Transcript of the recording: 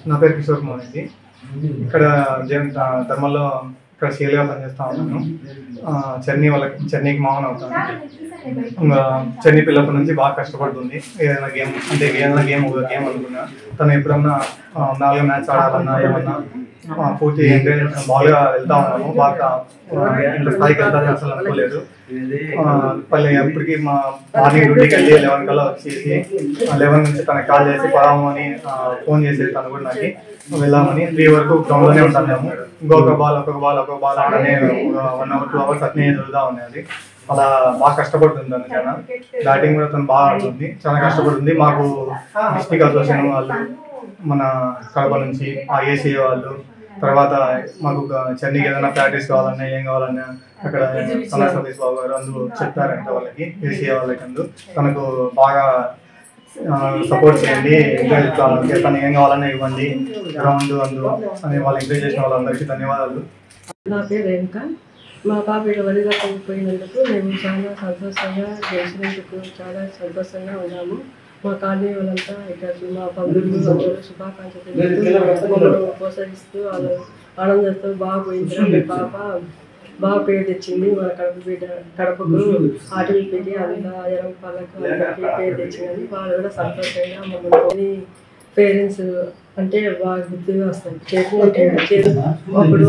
నా పేరు కిషోర్ కుమార్ అండి. ఇక్కడ ధర్మల్లో ఇక్కడ సేల్గా పనిచేస్తా ఉన్నాను. చెన్నీకి మామూలు అవుతాను. ఇంకా చెన్నీ పిల్లప్పటి నుంచి బాగా కష్టపడుతుంది. ఏదైనా గేమ్ అనుకున్నా తను ఎప్పుడన్నా 4 మ్యాచ్ ఆడాలన్నా ఏమన్నా పూర్తి బాగా వెళ్తా ఉన్నాము. బాగా ఇంత స్థాయికి వెళ్తాను అసలు అనుకోలేదు. ఎప్పటికీ మా మార్నింగ్ డ్యూటీకి వెళ్ళి 11 కల్లా వచ్చేసి 11 నుంచి తనకి కాల్ చేసి పదాము అని ఫోన్ చేసేది. తను కూడా నాకు వెళ్ళామని 3 వరకు గ్రౌండ్లోనే ఉంటాను మేము. ఒక్కొక్క బాల్ ఆడనే 1 అవర్ 2 అవర్స్ అట్నే ఎదురుతా ఉన్నది. అలా బాగా కష్టపడుతుంది తను. చాలా బ్యాటింగ్ కూడా తను బాగా ఆడుతుంది, చాలా కష్టపడుతుంది. మాకు డిస్ట్రిక్ట్ అసోసియేషన్ వాళ్ళు, మన కడప నుంచి ఏసీఏ వాళ్ళు, తర్వాత మాకు చెన్నీకి ఏదైనా ప్రాక్టీస్ కావాలన్నా ఏం కావాలన్నా అక్కడ సతీష్ బాబు గారు అందుకు చెప్పారంట వాళ్ళకి, ఏసీఏ వాళ్ళకి. తనకు బాగా సపోర్ట్ చేయండి, తను ఏం కావాలన్నా ఇవ్వండి గ్రౌండ్ అని వాళ్ళు ఎంకరేజ్ చేసిన వాళ్ళందరికీ ధన్యవాదాలు. నా పేరు రేణుక. మా పాప వదిలిగా పోయినందుకు మేము చాలా సంతోషంగా చేసినందుకు చాలా సంతోషంగా ఉన్నాము. మా కాలనీ వాళ్ళంతా ఇక్కడ మా బంధువులు శుభాకాంక్షలు ప్రోత్సహిస్తూ ఆనందంతో బాగా పోయింది. మీ పాప బాగా పేరు తెచ్చింది. మన కడపకు ఆటలు పెట్టి అంతా ఎరం పాలకు అందరికీ పేరు తెచ్చిందని వాళ్ళు కూడా సంతోషంగా మమ్మల్ని పేరెంట్స్ అంటే బాగా గుర్తుగా వస్తాయి. చేసిన అప్పుడు